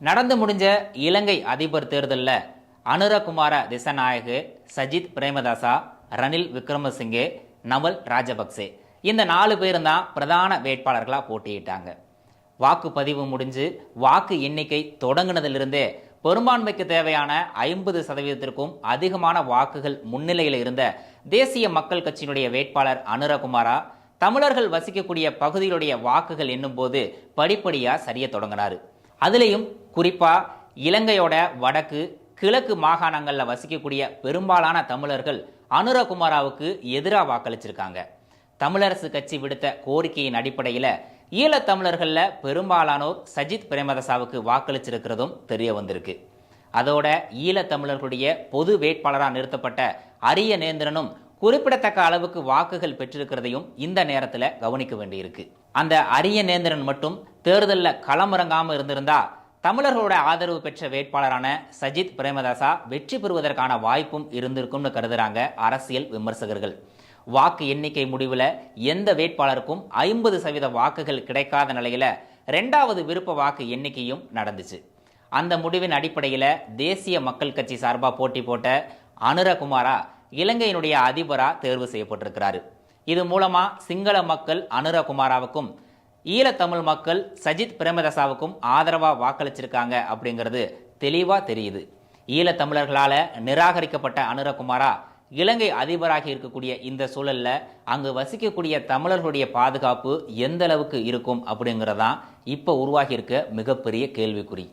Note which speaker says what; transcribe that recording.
Speaker 1: நடந்து முடிஞ்ச இலங்கை அதிபர் தேர்தலில் அனுரகுமார திசநாயகு, சஜித் பிரேமதாசா, ரணில் விக்ரமசிங்கே, நமல் ராஜபக்சே இந்த 4 பேரும் தான் பிரதான வேட்பாளர்களாக போட்டியிட்டாங்க. வாக்குப்பதிவு முடிஞ்சு வாக்கு எண்ணிக்கை தொடங்கினதிலிருந்தே பெரும்பான்மைக்கு தேவையான 50%க்கும் அதிகமான வாக்குகள் முன்னிலையில் இருந்த தேசிய மக்கள் கட்சியினுடைய வேட்பாளர் அனுரகுமாரா தமிழர்கள் வசிக்கக்கூடிய பகுதிகளுடைய வாக்குகள் எண்ணும் போது படிப்படியா சரிய தொடங்கினார். அதுலேயும் குறிப்பா இலங்கையோட வடக்கு கிழக்கு மாகாணங்களில் வசிக்கக்கூடிய பெரும்பாலான தமிழர்கள் அனுரகுமாராவுக்கு எதிராக வாக்களிச்சிருக்காங்க. தமிழரசு கட்சி விடுத்த கோரிக்கையின் அடிப்படையில் ஈழத்தமிழர்களில் பெரும்பாலானோர் சஜித் பிரேமதாசாவுக்கு வாக்களிச்சிருக்கிறதும் தெரிய வந்திருக்கு. அதோட ஈழத்தமிழர்களுடைய பொது வேட்பாளராக நிறுத்தப்பட்ட அரியநேந்திரனும் குறிப்பிடத்தக்க அளவுக்கு வாக்குகள் பெற்றிருக்கிறதையும் இந்த நேரத்தில் கவனிக்க வேண்டியிருக்கு. அந்த அரியநேந்திரன் மட்டும் தேர்தலில் களமிறங்காமல் இருந்திருந்தா தமிழர்களோட ஆதரவு பெற்ற வேட்பாளரான சஜித் பிரேமதாசா வெற்றி பெறுவதற்கான வாய்ப்பும் இருந்திருக்கும்னு கருதுறாங்க அரசியல் விமர்சகர்கள். வாக்கு எண்ணிக்கை முடிவில் எந்த வேட்பாளருக்கும் 50% வாக்குகள் கிடைக்காத நிலையில 2வது விருப்ப வாக்கு எண்ணிக்கையும் நடந்துச்சு. அந்த முடிவின் அடிப்படையில் தேசிய மக்கள் கட்சி சார்பாக போட்டி போட்ட அனுரகுமாரா இலங்கையினுடைய அதிபராக தேர்வு செய்யப்பட்டிருக்கிறாரு. இது மூலமா சிங்கள மக்கள் அனுரகுமாராவுக்கும் ஈழத்தமிழ் மக்கள் சஜித் பிரேமதாசாவுக்கும் ஆதரவாக வாக்களிச்சிருக்காங்க அப்படிங்கிறது தெளிவாக தெரியுது. ஈழத்தமிழர்களால் நிராகரிக்கப்பட்ட அனுரகுமாரா இலங்கை அதிபராக இருக்கக்கூடிய இந்த சூழல்ல அங்கு வசிக்கக்கூடிய தமிழர்களுடைய பாதுகாப்பு எந்த அளவுக்கு இருக்கும் அப்படிங்கிறதான் இப்போ உருவாகி இருக்க மிகப்பெரிய கேள்விக்குறி.